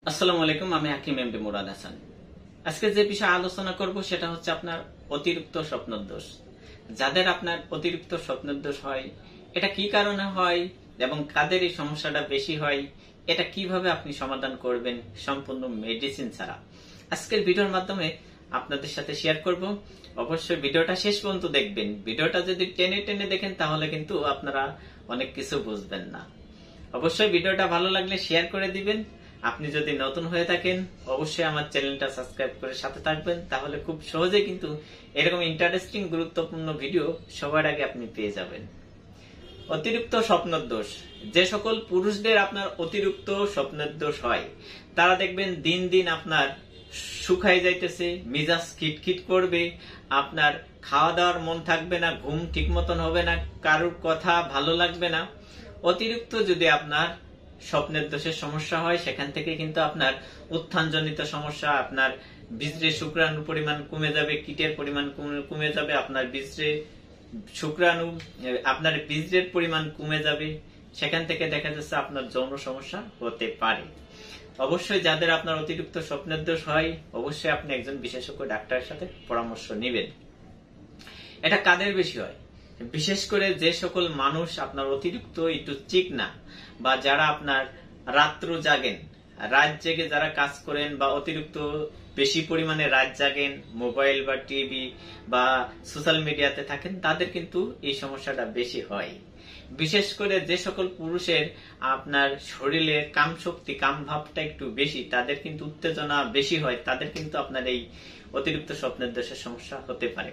আসসালামু আলাইকুম, আমি হাকিম এমডি মুরাদ হাসান। আজকে যে বিষয়ে আলোচনা করব সেটা হচ্ছে আপনার অতিরিক্ত স্বপ্নদোষ। যাদের আপনার অতিরিক্ত স্বপ্নদোষ হয়, এটা কি কারণে হয় এবং কাদের এই সমস্যাটা বেশি হয়, এটা কিভাবে আপনি সমাধান করবেন সম্পূর্ণ মেডিসিন ছাড়া, আজকের ভিডিওর মাধ্যমে আপনাদের সাথে শেয়ার করব। অবশ্যই ভিডিওটা শেষ পর্যন্ত দেখবেন। ভিডিওটা যদি টেনে টেনে দেখেন তাহলে কিন্তু আপনারা অনেক কিছু বুঝবেন না। অবশ্যই ভিডিওটা ভালো লাগলে শেয়ার করে দিবেন। আপনি যদি নতুন হয়ে থাকেন অবশ্যই আমার চ্যানেলটা সাবস্ক্রাইব করে সাথে থাকবেন, তাহলে খুব সহজে কিন্তু এরকম ইন্টারেস্টিং গুরুত্বপূর্ণ ভিডিও সবার আগে আপনি পেয়ে যাবেন। অতিরিক্ত স্বপ্নের দোষ। যে সকল পুরুষদের আপনার অতিরিক্ত স্বপ্নের দোষ হয় তারা দেখবেন দিন দিন আপনার শুকায় যাইতেছে, মিজাজ খিটখিট করবে, আপনার খাওয়া দাওয়ার মন থাকবে না, ঘুম ঠিক মতন হবে না, কারুর কথা ভালো লাগবে না। অতিরিক্ত যদি আপনার স্বপ্নের দোষের সমস্যা হয় সেখান থেকে কিন্তু আপনার উত্থানজনিত সমস্যা, আপনার বীজরে শুক্রাণুর পরিমাণ কমে যাবে, কীটের পরিমাণ কমে যাবে, আপনার বীজরে শুক্রাণু আপনার বীজের পরিমাণ কমে যাবে, সেখান থেকে দেখা যাচ্ছে আপনার যৌন সমস্যা হতে পারে। অবশ্যই যাদের আপনার অতিরিক্ত স্বপ্নের দোষ হয় অবশ্যই আপনি একজন বিশেষজ্ঞ ডাক্তারের সাথে পরামর্শ নেবেন। এটা কাদের বেশি হয়? বিশেষ করে যে সকল মানুষ আপনার অতিরিক্ত একটু চিকনা, বা যারা আপনার রাত্র জাগেন, রাত জেগে যারা কাজ করেন বা অতিরিক্ত বেশি পরিমাণে রাত জাগেন, মোবাইল বা টিভি বা সোশ্যাল মিডিয়াতে থাকেন, তাদের কিন্তু এই সমস্যাটা বেশি হয়। বিশেষ করে যে সকল পুরুষের আপনার শরীরের কাম শক্তি, কাম ভাবটা একটু বেশি, তাদের কিন্তু উত্তেজনা বেশি হয়, তাদের কিন্তু আপনার এই অতিরিক্ত স্বপ্নের দোষের সমস্যা হতে পারে।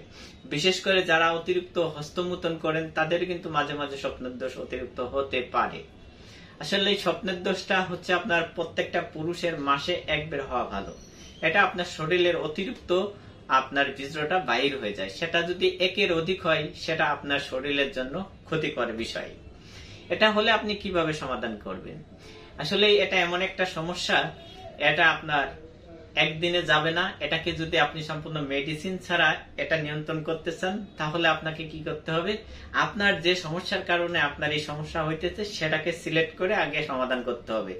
বিশেষ করে যারা অতিরিক্ত হস্তমৈথুন করেন তাদের কিন্তু মাঝে মাঝে স্বপ্নের দোষ অতিরিক্ত হতে পারে। আসলে এই স্বপ্নের দোষটা হচ্ছে আপনার প্রত্যেকটা পুরুষের মাসে একবার হওয়া ভালো। এটা আপনার শরীরের অতিরিক্ত আপনার বীর্যটা বাইর হয়ে যায়, সেটা যদি একের অধিক হয় সেটা আপনার শরীরের জন্য ক্ষতিকর বিষয়। এটা হলে আপনি কিভাবে সমাধান করবেন? আসলে এটা এমন একটা সমস্যা, এটা আপনার একদিনে যাবে না। এটাকে যদি আপনি সম্পূর্ণ মেডিসিন ছাড়া এটা নিয়ন্ত্রণ করতে চান তাহলে আপনাকে কি করতে হবে? আপনার যে সমস্যার কারণে আপনার এই সমস্যা হইতেছে সেটাকে সিলেক্ট করে আগে সমাধান করতে হবে।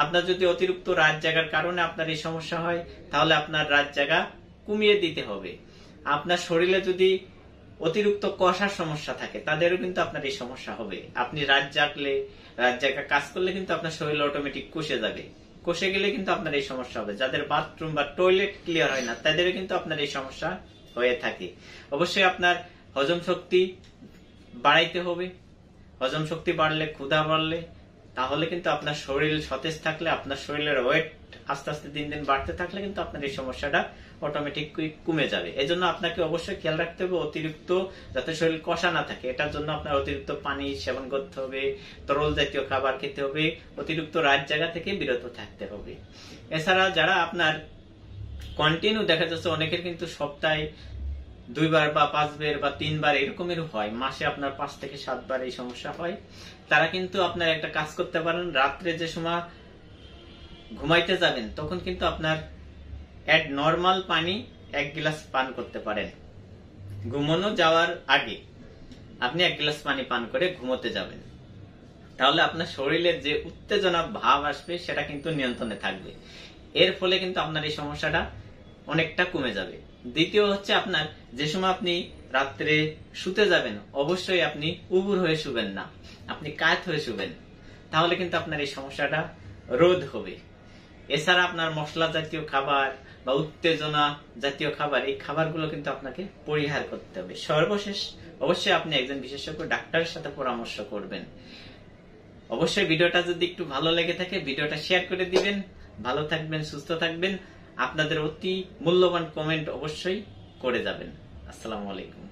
আপনার যদি অতিরিক্ত রাত জাগার কারণে আপনার এই সমস্যা হয় তাহলে আপনার রাত জাগা কমিয়ে দিতে হবে। আপনার শরীরে যদি অতিরিক্ত কষার সমস্যা থাকে তাদেরও কিন্তু আপনার এই সমস্যা হবে। আপনি রাত জাগা কাজ করলে কিন্তু আপনার শরীর অটোমেটিক কষে যাবে, কষে গেলে কিন্তু আপনার এই সমস্যা হবে। যাদের বাথরুম বা টয়লেট ক্লিয়ার হয় না তাদেরও কিন্তু আপনার এই সমস্যা হয়ে থাকে। অবশ্যই আপনার হজম শক্তি বাড়াইতে হবে। হজম শক্তি বাড়লে, ক্ষুধা বাড়লে, তাহলে কিন্তু আপনার শরীর সতেজ থাকলে, আপনার শরীরের ওয়েট আস্তে আস্তে দিন দিন বাড়তে থাকলে কিন্তু আপনার এই সমস্যাটা অটোমেটিক কমে যাবে। এই জন্য আপনাকে অবশ্যই খেয়াল রাখতে হবে অতিরিক্ত যাতে শরীর কষা না থাকে। এটার জন্য আপনার অতিরিক্ত পানি সেবন করতে হবে, তরল জাতীয় খাবার খেতে হবে, অতিরিক্ত রাত জায়গা থেকে বিরত থাকতে হবে। এছাড়া যারা আপনার কন্টিনিউ দেখা যাচ্ছে অনেকের কিন্তু সপ্তাহে 2 বার বা 5 বার বা 3 বার এরকমের হয়, মাসে আপনার 5 থেকে 7 বার এই সমস্যা হয়, তারা কিন্তু আপনার একটা কাজ করতে পারেন। রাত্রে যে সময় ঘুমাইতে যাবেন তখন কিন্তু আপনার নরমাল পানি 1 গ্লাস পান করতে পারেন। ঘুমানো যাওয়ার আগে আপনি 1 গ্লাস পানি পান করে ঘুমোতে যাবেন, তাহলে আপনার শরীরের যে উত্তেজনা ভাব আসবে সেটা কিন্তু নিয়ন্ত্রণে থাকবে। এর ফলে কিন্তু আপনার এই সমস্যাটা অনেকটা কমে যাবে। দ্বিতীয় হচ্ছে আপনার যে সময় আপনি রাত্রে শুতে যাবেন অবশ্যই আপনি উবুর হয়ে শুবেন না, আপনি কাত হয়ে শুবেন, তাহলে কিন্তু আপনার এই সমস্যাটা রোধ হবে। এছাড়া আপনার মশলা জাতীয় খাবার বা উত্তেজনা জাতীয় খাবার, এই খাবারগুলো কিন্তু আপনাকে পরিহার করতে হবে। সর্বশেষ অবশ্যই আপনি একজন বিশেষজ্ঞ ডাক্তারের সাথে পরামর্শ করবেন। অবশ্যই ভিডিওটা যদি একটু ভালো লেগে থাকে ভিডিওটা শেয়ার করে দিবেন। ভালো থাকবেন, সুস্থ থাকবেন। আপনাদের অতি মূল্যবান কমেন্ট অবশ্যই করে যাবেন। আসসালামু আলাইকুম।